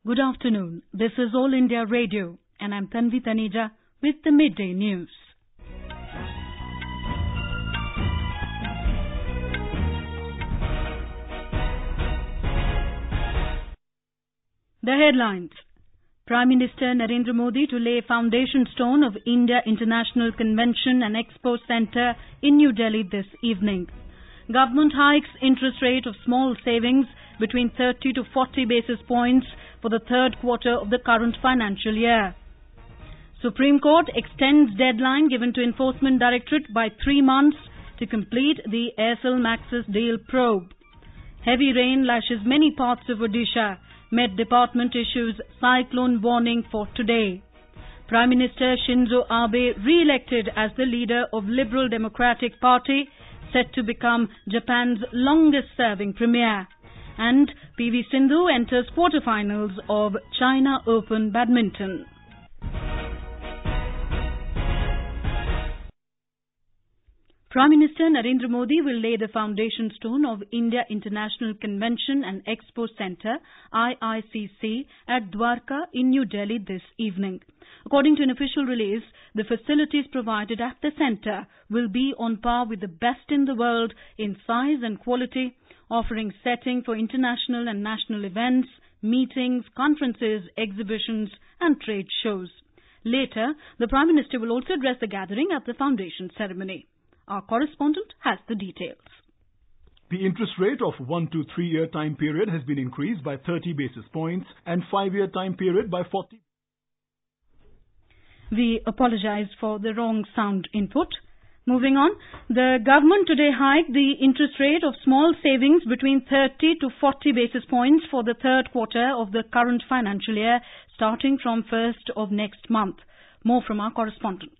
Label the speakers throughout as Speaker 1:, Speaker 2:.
Speaker 1: Good afternoon. This is All India Radio and I'm Tanvi Taneja with the midday news. The headlines. Prime Minister Narendra Modi to lay foundation stone of India International Convention and Expo Centre in New Delhi this evening. Government hikes interest rate of small savings between 30 to 40 basis points for the third quarter of the current financial year. Supreme Court extends deadline given to Enforcement Directorate by 3 months to complete the Aircel Maxis deal probe. Heavy rain lashes many parts of Odisha. Met Department issues cyclone warning for today. Prime Minister Shinzo Abe re-elected as the leader of Liberal Democratic Party, set to become Japan's longest-serving premier. And PV Sindhu enters quarterfinals of China Open Badminton. Prime Minister Narendra Modi will lay the foundation stone of India International Convention and Expo Centre IICC at Dwarka in New Delhi this evening. According to an official release, the facilities provided at the centre will be on par with the best in the world in size and quality, offering setting for international and national events, meetings, conferences, exhibitions and trade shows. Later, the Prime Minister will also address the gathering at the foundation ceremony. Our correspondent has the details.
Speaker 2: The interest rate of 1 to 3 year time period has been increased by 30 basis points and 5 year time period by 40.
Speaker 1: We apologize for the wrong sound input. Moving on, the government today hiked the interest rate of small savings between 30 to 40 basis points for the third quarter of the current financial year, starting from 1st of next month. More from our correspondent.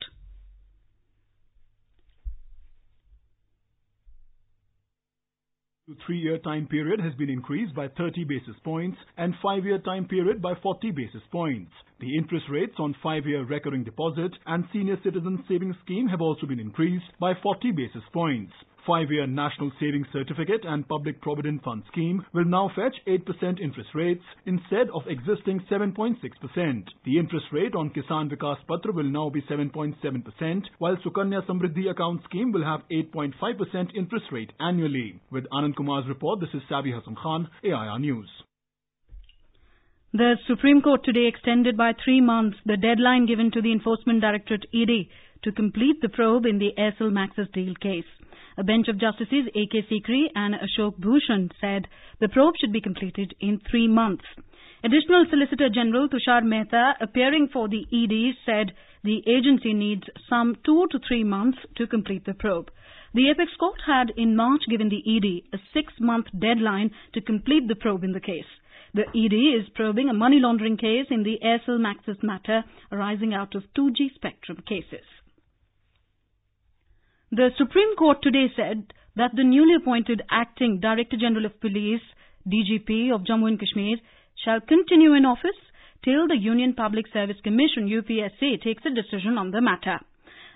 Speaker 2: The 3 year time period has been increased by 30 basis points and 5 year time period by 40 basis points. The interest rates on 5 year recurring deposit and senior citizen savings scheme have also been increased by 40 basis points. 5 year National Savings Certificate and Public Provident Fund scheme will now fetch 8% interest rates instead of existing 7.6%. The interest rate on Kisan Vikas Patra will now be 7.7%, while Sukanya Samriddhi account scheme will have 8.5% interest rate annually. With Anand Kumar's report, this is Sabi Hassan Khan, AIR News.
Speaker 1: The Supreme Court today extended by 3 months the deadline given to the Enforcement Directorate ED to complete the probe in the Aircel Maxis deal case. A bench of Justices A.K. Sikri and Ashok Bhushan said the probe should be completed in 3 months. Additional Solicitor General Tushar Mehta, appearing for the ED, said the agency needs some 2 to 3 months to complete the probe. The Apex Court had in March given the ED a 6-month deadline to complete the probe in the case. The ED is probing a money laundering case in the Aircel Maxis matter arising out of 2G spectrum cases. The Supreme Court today said that the newly appointed Acting Director General of Police, DGP of Jammu and Kashmir, shall continue in office till the Union Public Service Commission UPSC takes a decision on the matter.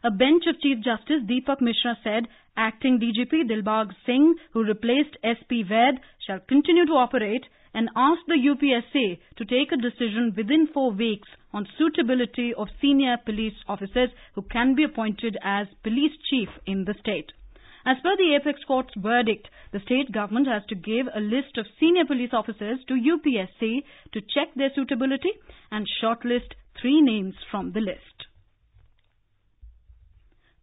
Speaker 1: A bench of Chief Justice Deepak Mishra said Acting DGP Dilbag Singh, who replaced SP Vaid, shall continue to operate and asked the UPSC to take a decision within 4 weeks on suitability of senior police officers who can be appointed as police chief in the state. As per the Apex Court's verdict, the state government has to give a list of senior police officers to UPSC to check their suitability and shortlist 3 names from the list.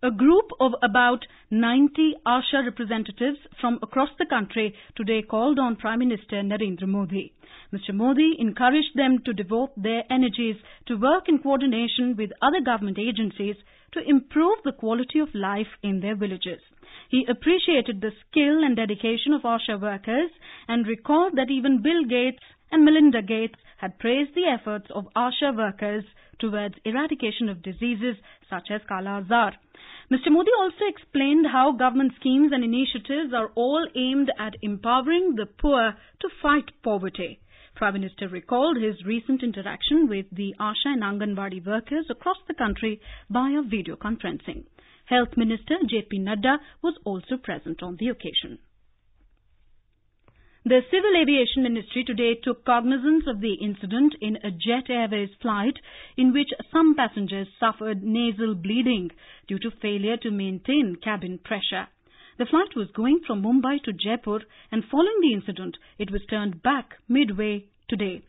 Speaker 1: A group of about 90 ASHA representatives from across the country today called on Prime Minister Narendra Modi. Mr. Modi encouraged them to devote their energies to work in coordination with other government agencies to improve the quality of life in their villages. He appreciated the skill and dedication of ASHA workers and recalled that even Bill Gates and Melinda Gates had praised the efforts of ASHA workers towards eradication of diseases such as Kala Azar. Mr. Modi also explained how government schemes and initiatives are all aimed at empowering the poor to fight poverty. Prime Minister recalled his recent interaction with the ASHA and Anganwadi workers across the country via video conferencing. Health Minister J.P. Nadda was also present on the occasion. The Civil Aviation Ministry today took cognizance of the incident in a Jet Airways flight in which some passengers suffered nasal bleeding due to failure to maintain cabin pressure. The flight was going from Mumbai to Jaipur, and following the incident, it was turned back midway today.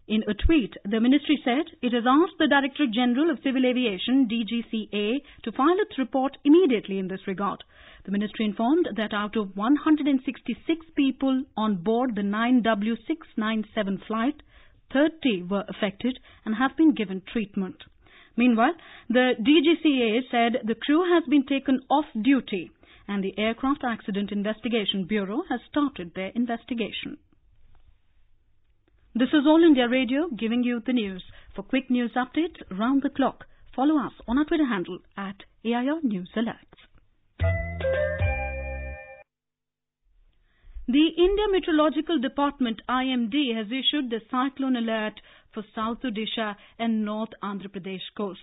Speaker 1: In a tweet, the ministry said it has asked the Director General of Civil Aviation, DGCA, to file its report immediately in this regard. The ministry informed that out of 166 people on board the 9W697 flight, 30 were affected and have been given treatment. Meanwhile, the DGCA said the crew has been taken off duty and the Aircraft Accident Investigation Bureau has started their investigation. This is All India Radio giving you the news. For quick news updates round the clock, follow us on our Twitter handle at AIR News Alerts. The India Meteorological Department IMD has issued the cyclone alert for South Odisha and North Andhra Pradesh coasts.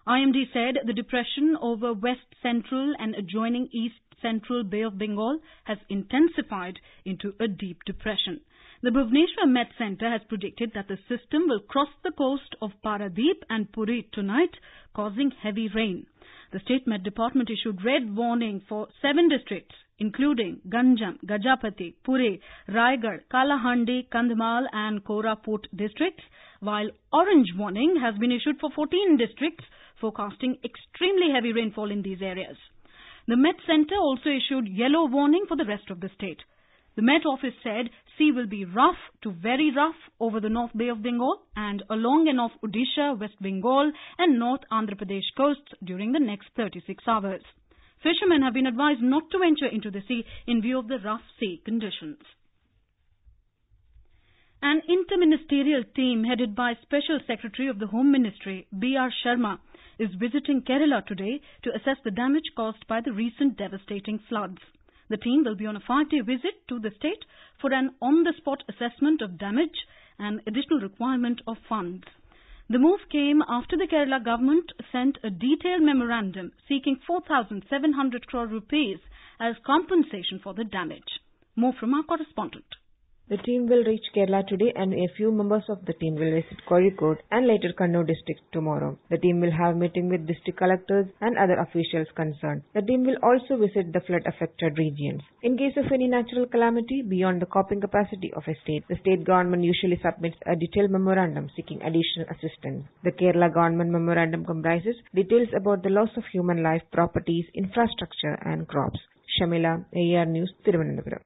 Speaker 1: IMD said the depression over west central and adjoining east central Bay of Bengal has intensified into a deep depression. The Bhubaneswar Met Centre has predicted that the system will cross the coast of Paradeep and Puri tonight, causing heavy rain. The State Met Department issued red warning for 7 districts, including Ganjam, Gajapati, Puri, Raigad, Kalahandi, Kandhamal and Koraput districts, while orange warning has been issued for 14 districts, forecasting extremely heavy rainfall in these areas. The Met Centre also issued yellow warning for the rest of the state. The Met Office said sea will be rough to very rough over the North Bay of Bengal and along and off Odisha, West Bengal and North Andhra Pradesh coasts during the next 36 hours. Fishermen have been advised not to venture into the sea in view of the rough sea conditions. An interministerial team headed by Special Secretary of the Home Ministry, B.R. Sharma, is visiting Kerala today to assess the damage caused by the recent devastating floods. The team will be on a 5-day visit to the state for an on-the-spot assessment of damage and additional requirement of funds. The move came after the Kerala government sent a detailed memorandum seeking 4,700 crore rupees as compensation for the damage. More from our correspondent.
Speaker 3: The team will reach Kerala today and a few members of the team will visit Kozhikode and later Kannur district tomorrow. The team will have a meeting with district collectors and other officials concerned. The team will also visit the flood-affected regions. In case of any natural calamity beyond the coping capacity of a state, the state government usually submits a detailed memorandum seeking additional assistance. The Kerala government memorandum comprises details about the loss of human life, properties, infrastructure and crops. Shamila, AR News, Thiruvananthapuram.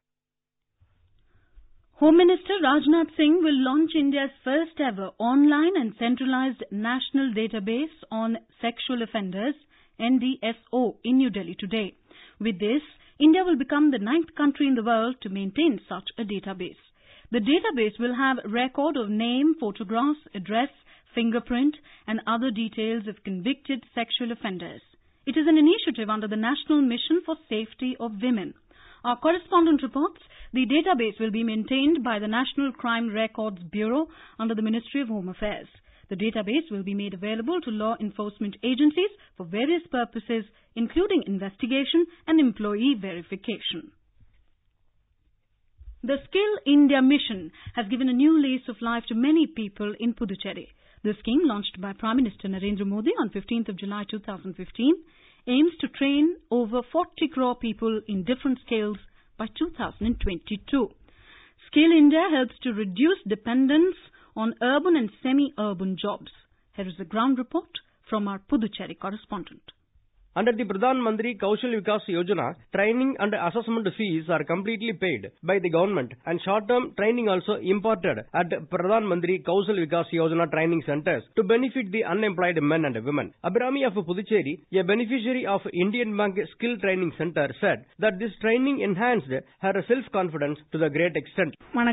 Speaker 1: Home Minister Rajnath Singh will launch India's first ever online and centralized national database on sexual offenders, NDSO, in New Delhi today. With this, India will become the 9th country in the world to maintain such a database. The database will have record of name, photographs, address, fingerprint and other details of convicted sexual offenders. It is an initiative under the National Mission for Safety of Women. Our correspondent reports the database will be maintained by the National Crime Records Bureau under the Ministry of Home Affairs. The database will be made available to law enforcement agencies for various purposes, including investigation and employee verification. The Skill India mission has given a new lease of life to many people in Puducherry. The scheme, launched by Prime Minister Narendra Modi on 15th of July 2015, aims to train over 40 crore people in different skills by 2022. Skill India helps to reduce dependence on urban and semi-urban jobs. Here is a ground report from our Puducherry correspondent.
Speaker 4: Under the Pradhan Mantri Kaushal Vikas Yojana, training and assessment fees are completely paid by the government and short-term training also imparted at Pradhan Mantri Kaushal Vikas Yojana training centers to benefit the unemployed men and women. Abhirami of Puducherry, a beneficiary of Indian Bank Skill Training Center, said that this training enhanced her self-confidence to the great extent.
Speaker 5: My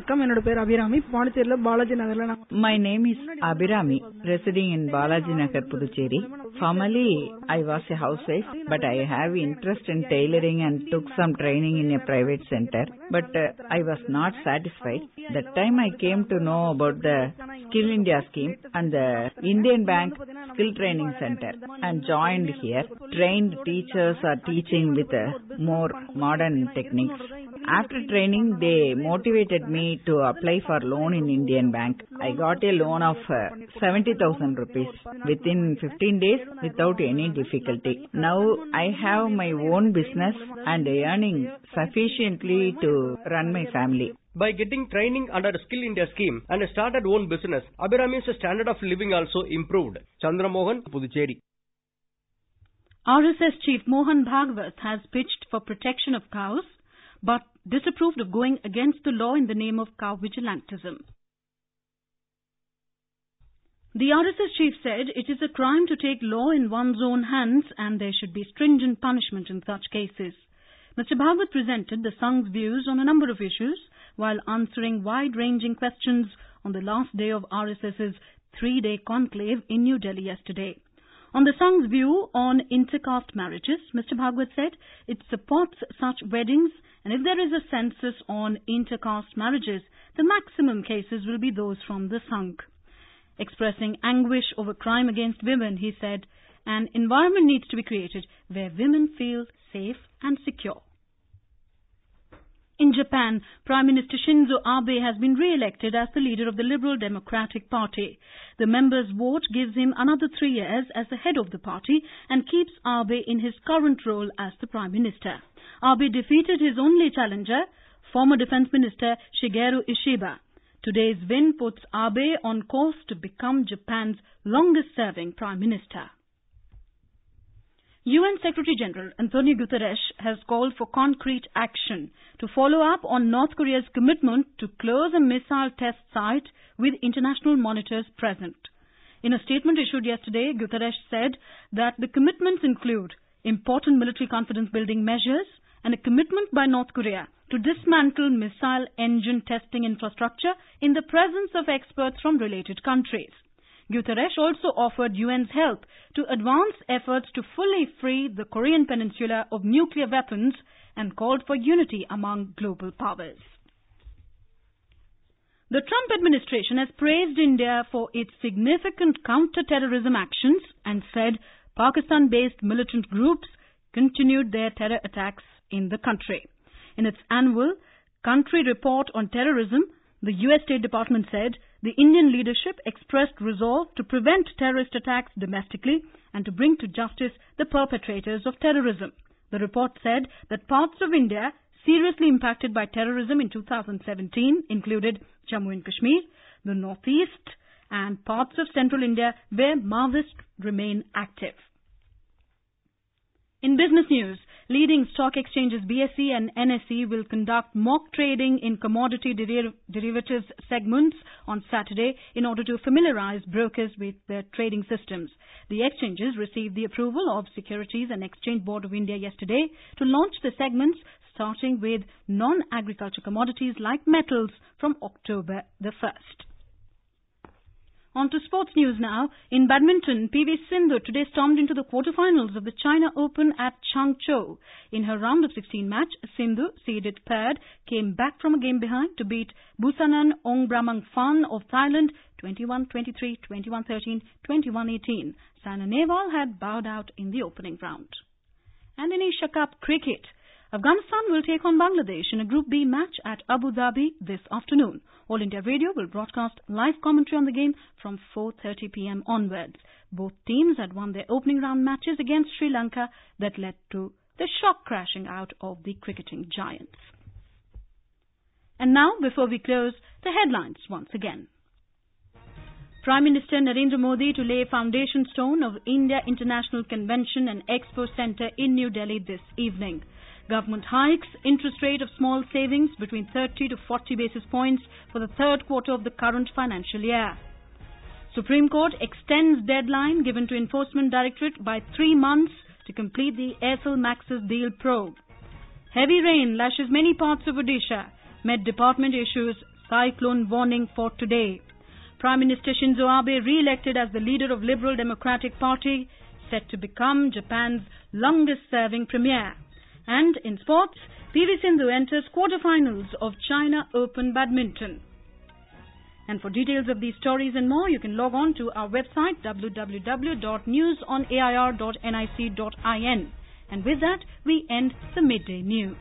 Speaker 6: name is Abhirami, residing in Balaji Nagar, Puducherry. Formerly, I was a housewife, but I have interest in tailoring and took some training in a private center. But I was not satisfied. That time I came to know about the Skill India scheme and the Indian Bank Skill Training Center and joined here. Trained teachers are teaching with more modern techniques. After training, they motivated me to apply for loan in Indian Bank. I got a loan of 70,000 rupees within 15 days without any difficulty. Now I have my own business and earning sufficiently to run my family.
Speaker 4: By getting training under Skill India scheme and started own business, Abhirami's standard of living also improved. Chandramohan, Puducherry.
Speaker 1: RSS Chief Mohan Bhagwat has pitched for protection of cows, but disapproved of going against the law in the name of cow vigilantism. The RSS chief said it is a crime to take law in one's own hands and there should be stringent punishment in such cases. Mr. Bhagwat presented the Sangh's views on a number of issues while answering wide-ranging questions on the last day of RSS's 3-day conclave in New Delhi yesterday. On the Sangh's view on intercaste marriages, Mr. Bhagwat said it supports such weddings, and if there is a census on intercaste marriages, the maximum cases will be those from the Sangh. Expressing anguish over crime against women, he said, an environment needs to be created where women feel safe and secure. In Japan, Prime Minister Shinzo Abe has been re-elected as the leader of the Liberal Democratic Party. The members' vote gives him another 3 years as the head of the party and keeps Abe in his current role as the Prime Minister. Abe defeated his only challenger, former Defence Minister Shigeru Ishiba. Today's win puts Abe on course to become Japan's longest-serving Prime Minister. UN Secretary-General Antonio Guterres has called for concrete action to follow up on North Korea's commitment to close a missile test site with international monitors present. In a statement issued yesterday, Guterres said that the commitments include important military confidence-building measures and a commitment by North Korea to dismantle missile engine testing infrastructure in the presence of experts from related countries. Guterres also offered UN's help to advance efforts to fully free the Korean peninsula of nuclear weapons and called for unity among global powers. The Trump administration has praised India for its significant counter-terrorism actions and said Pakistan-based militant groups continued their terror attacks in the country. In its annual country report on terrorism, the US State Department said the Indian leadership expressed resolve to prevent terrorist attacks domestically and to bring to justice the perpetrators of terrorism. The report said that parts of India seriously impacted by terrorism in 2017 included Jammu and Kashmir, the Northeast, and parts of central India where Maoists remain active. In business news, leading stock exchanges BSE and NSE will conduct mock trading in commodity derivatives segments on Saturday in order to familiarize brokers with their trading systems. The exchanges received the approval of Securities and Exchange Board of India yesterday to launch the segments starting with non-agriculture commodities like metals from October the 1st. On to sports news now. In badminton, PV Sindhu today stormed into the quarterfinals of the China Open at Changzhou. In her round of 16 match, Sindhu, seeded third, came back from a game behind to beat Busanan Ongbramangfan of Thailand 21-23, 21-13, 21-18. Saina Nehwal had bowed out in the opening round. And in Asia Cup cricket, Afghanistan will take on Bangladesh in a Group B match at Abu Dhabi this afternoon. All India Radio will broadcast live commentary on the game from 4:30 p.m. onwards. Both teams had won their opening round matches against Sri Lanka that led to the shock crashing out of the cricketing giants. And now, before we close, the headlines once again. Prime Minister Narendra Modi to lay foundation stone of India International Convention and Expo Centre in New Delhi this evening. Government hikes interest rate of small savings between 30 to 40 basis points for the third quarter of the current financial year. Supreme Court extends deadline given to Enforcement Directorate by 3 months to complete the Aircel Maxis deal probe. Heavy rain lashes many parts of Odisha. Met Department issues cyclone warning for today. Prime Minister Shinzo Abe re-elected as the leader of Liberal Democratic Party, set to become Japan's longest-serving premier. And in sports, PV Sindhu enters quarterfinals of China Open Badminton. And for details of these stories and more, you can log on to our website www.newsonair.nic.in. And with that, we end the midday news.